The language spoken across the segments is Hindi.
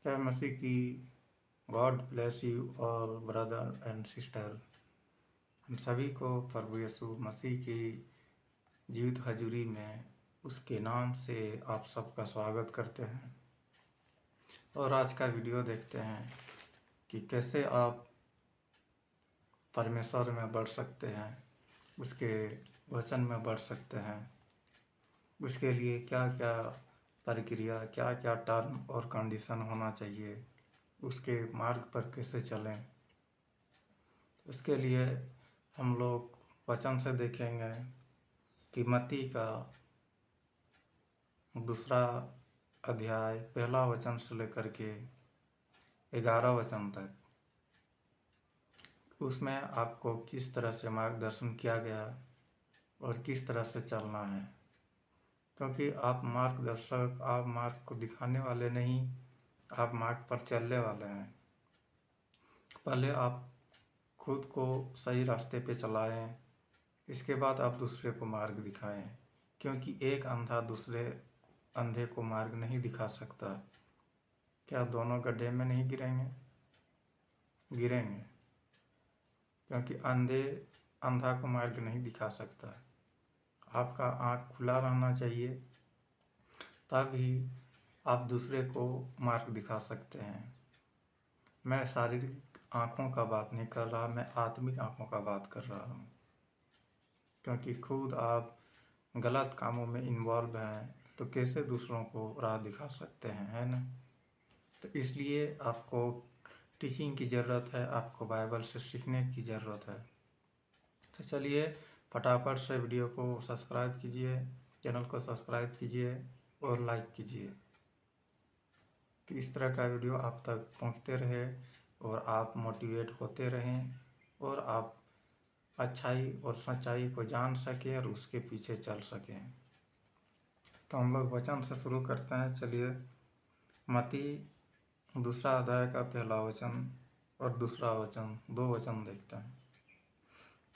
जय मसीह की। God bless you all brother and sister. हम सभी को प्रभु यीशु मसीह की जीवित हजूरी में उसके नाम से आप सबका स्वागत करते हैं और आज का वीडियो देखते हैं कि कैसे आप परमेश्वर में बढ़ सकते हैं, उसके वचन में बढ़ सकते हैं। उसके लिए क्या क्या प्रक्रिया, क्या क्या टर्म और कंडीशन होना चाहिए, उसके मार्ग पर कैसे चलें। उसके लिए हम लोग वचन से देखेंगे कि मत्ती का 2 अध्याय 1 वचन से लेकर के 11 वचन तक, उसमें आपको किस तरह से मार्गदर्शन किया गया और किस तरह से चलना है। क्योंकि आप मार्गदर्शक, आप मार्ग को दिखाने वाले नहीं, आप मार्ग पर चलने वाले हैं। पहले आप खुद को सही रास्ते पे चलाएं, इसके बाद आप दूसरे को मार्ग दिखाएं। क्योंकि एक अंधा दूसरे अंधे को मार्ग नहीं दिखा सकता। क्या दोनों गड्ढे में नहीं गिरेंगे? गिरेंगे, क्योंकि अंधा को मार्ग नहीं दिखा सकता। आपका आँख खुला रहना चाहिए, तभी आप दूसरे को मार्ग दिखा सकते हैं। मैं शारीरिक आँखों का बात नहीं कर रहा, मैं आत्मिक आँखों का बात कर रहा हूँ। क्योंकि खुद आप गलत कामों में इन्वॉल्व हैं तो कैसे दूसरों को राह दिखा सकते हैं, है ना। तो इसलिए आपको टीचिंग की ज़रूरत है, आपको बाइबल से सीखने की ज़रूरत है। तो चलिए फटाफट से वीडियो को सब्सक्राइब कीजिए, चैनल को सब्सक्राइब कीजिए और लाइक कीजिए कि इस तरह का वीडियो आप तक पहुंचते रहे और आप मोटिवेट होते रहें और आप अच्छाई और सच्चाई को जान सकें और उसके पीछे चल सकें। तो हम लोग वचन से शुरू करते हैं। चलिए मत्ती 2 अध्याय का 1 वचन और 2 वचन, 2 वचन देखते हैं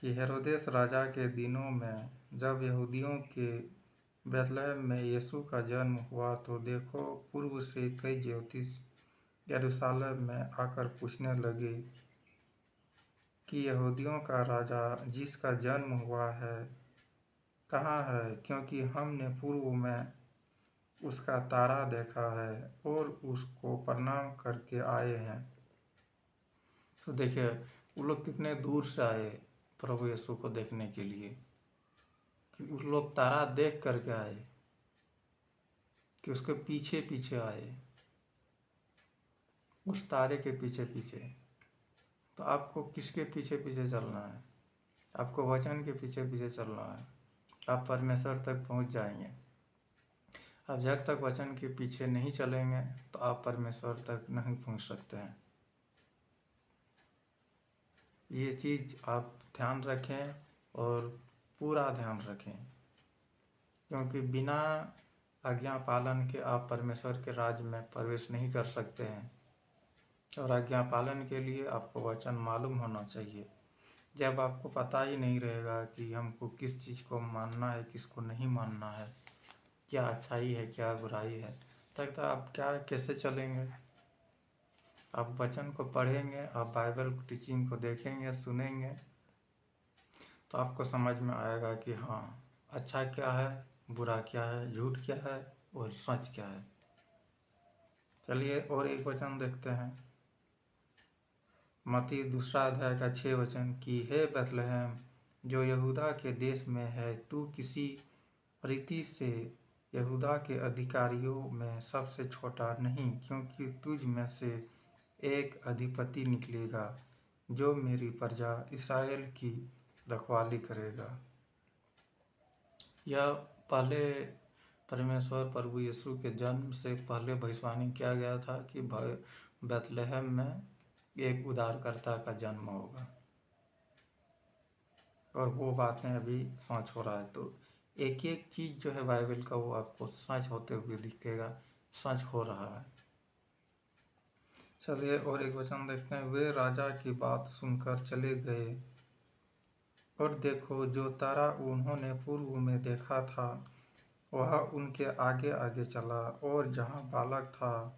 कि हेरोदेस राजा के दिनों में जब यहूदियों के बैतलहम में यीशु का जन्म हुआ तो देखो, पूर्व से कई ज्योतिष यरूशलेम में आकर पूछने लगे कि यहूदियों का राजा जिसका जन्म हुआ है कहाँ है, क्योंकि हमने पूर्व में उसका तारा देखा है और उसको प्रणाम करके आए हैं। तो देखिए वो लोग कितने दूर से आए प्रभु यीशु को देखने के लिए, कि उस लोग तारा देख करके आए, कि उसके पीछे पीछे आए, उस तारे के पीछे पीछे। तो आपको किसके पीछे पीछे चलना है? आपको वचन के पीछे पीछे चलना है। आप परमेश्वर तक पहुंच जाएंगे। आप जब तक वचन के पीछे नहीं चलेंगे तो आप परमेश्वर तक नहीं पहुंच सकते हैं। ये चीज़ आप ध्यान रखें और पूरा ध्यान रखें, क्योंकि बिना आज्ञा पालन के आप परमेश्वर के राज्य में प्रवेश नहीं कर सकते हैं। और आज्ञा पालन के लिए आपको वचन मालूम होना चाहिए। जब आपको पता ही नहीं रहेगा कि हमको किस चीज़ को मानना है, किसको नहीं मानना है, क्या अच्छाई है क्या बुराई है, तब तक आप कैसे चलेंगे। आप वचन को पढ़ेंगे, आप बाइबल टीचिंग को देखेंगे, सुनेंगे, तो आपको समझ में आएगा कि हाँ, अच्छा क्या है, बुरा क्या है, झूठ क्या है और सच क्या है। चलिए और एक वचन देखते हैं। मत्ती 2 अध्याय का 6 वचन कि हे बैतलहम जो यहूदा के देश में है, तू किसी रीति से यहूदा के अधिकारियों में सबसे छोटा नहीं, क्योंकि तुझ में से एक अधिपति निकलेगा जो मेरी प्रजा इस्राएल की रखवाली करेगा। यह पहले परमेश्वर प्रभु यीशु के जन्म से पहले भविष्यवाणी किया गया था कि बैतलहम में एक उद्धारकर्ता का जन्म होगा, और वो बातें अभी सच हो रहा है। तो एक एक चीज़ जो है बाइबल का, वो आपको सच होते हुए दिखेगा, सच हो रहा है। चलिए और एक वचन देखते हैं। वे राजा की बात सुनकर चले गए और देखो, जो तारा उन्होंने पूर्व में देखा था वह उनके आगे आगे चला, और जहाँ बालक था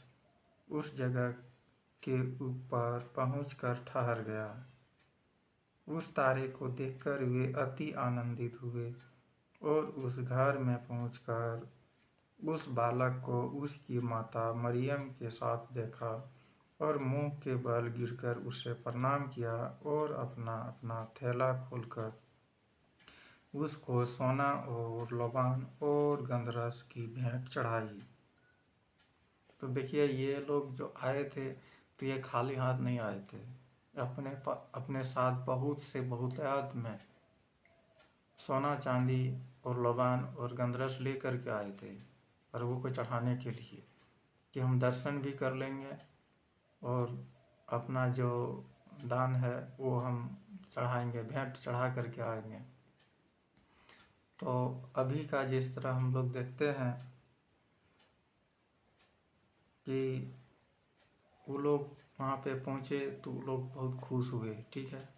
उस जगह के ऊपर पहुंचकर ठहर गया। उस तारे को देखकर वे अति आनंदित हुए और उस घर में पहुंचकर उस बालक को उसकी माता मरियम के साथ देखा और मुंह के बल गिरकर उसे प्रणाम किया और अपना अपना थैला खोलकर उसको सोना और लोबान और गंधरस की भेंट चढ़ाई। तो देखिए, ये लोग जो आए थे तो ये खाली हाथ नहीं आए थे, अपने साथ बहुत से बहुतायत में सोना चांदी और लोबान और गंधरस लेकर के आए थे प्रभु को चढ़ाने के लिए, कि हम दर्शन भी कर लेंगे और अपना जो दान है वो हम चढ़ाएंगे, भेंट चढ़ा करके आएंगे। तो अभी का जिस तरह हम लोग देखते हैं कि वो लोग वहाँ पे पहुँचे तो वो लोग बहुत खुश हुए। ठीक है,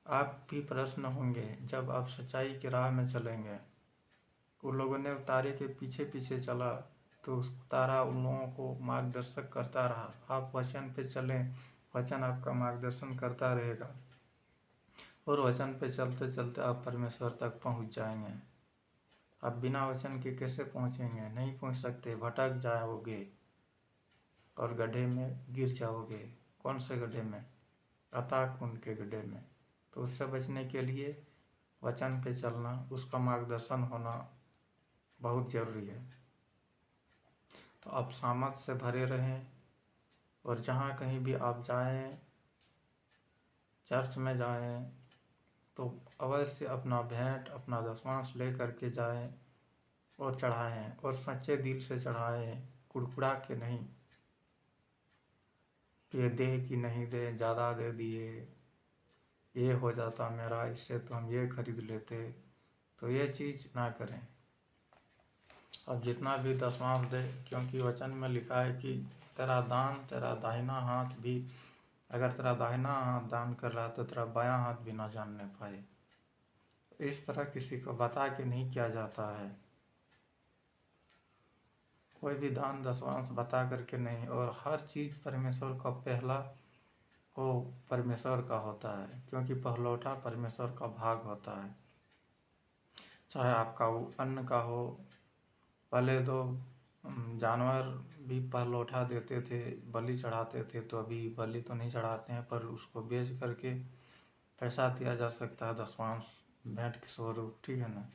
आप भी प्रश्न होंगे जब आप सच्चाई की राह में चलेंगे। उन लोगों ने तारे के पीछे पीछे चला तो उस तारा उन लोगों को मार्गदर्शक करता रहा। आप वचन पे चलें, वचन आपका मार्गदर्शन करता रहेगा और वचन पे चलते चलते आप परमेश्वर तक पहुंच जाएंगे। आप बिना वचन के कैसे पहुंचेंगे? नहीं पहुंच सकते, भटक जाओगे और गड्ढे में गिर जाओगे। कौन से गड्ढे में? अथाह कुंड के गड्ढे में। तो उससे बचने के लिए वचन पे चलना, उसका मार्गदर्शन होना बहुत ज़रूरी है। तो आप सामर्थ से भरे रहें और जहाँ कहीं भी आप जाएं, चर्च में जाएं, तो अवश्य अपना भेंट, अपना दशमांश ले करके जाएं और चढ़ाएं और सच्चे दिल से चढ़ाएं, कुड़कुड़ा के नहीं कि ये दे कि नहीं दे, ज़्यादा दे दिए, ये हो जाता मेरा, इससे तो हम ये खरीद लेते। तो ये चीज़ ना करें। अब जितना भी दशमांश दे, क्योंकि वचन में लिखा है कि तेरा दान, तेरा दाहिना हाथ भी, अगर तेरा दाहिना हाथ दान कर रहा है तो तेरा बायां हाथ भी ना जानने पाए। इस तरह किसी को बता के नहीं किया जाता है। कोई भी दान दशमांश बता करके नहीं। और हर चीज़ परमेश्वर का पहला वो परमेश्वर का होता है, क्योंकि पहलौठा परमेश्वर का भाग होता है। चाहे आपका वो अन्न का हो। पहले तो जानवर भी पहलौठा देते थे, बलि चढ़ाते थे। तो अभी बलि तो नहीं चढ़ाते हैं, पर उसको बेच करके पैसा दिया जा सकता है दशमांश भेंट के स्वरूप। ठीक है ना।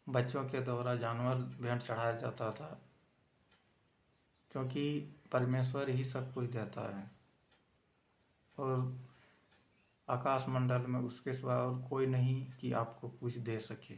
बच्चों के द्वारा जानवर भेंट चढ़ाया जाता था, क्योंकि परमेश्वर ही सब कुछ देता है और आकाश मंडल में उसके सिवा और कोई नहीं कि आपको कुछ दे सके।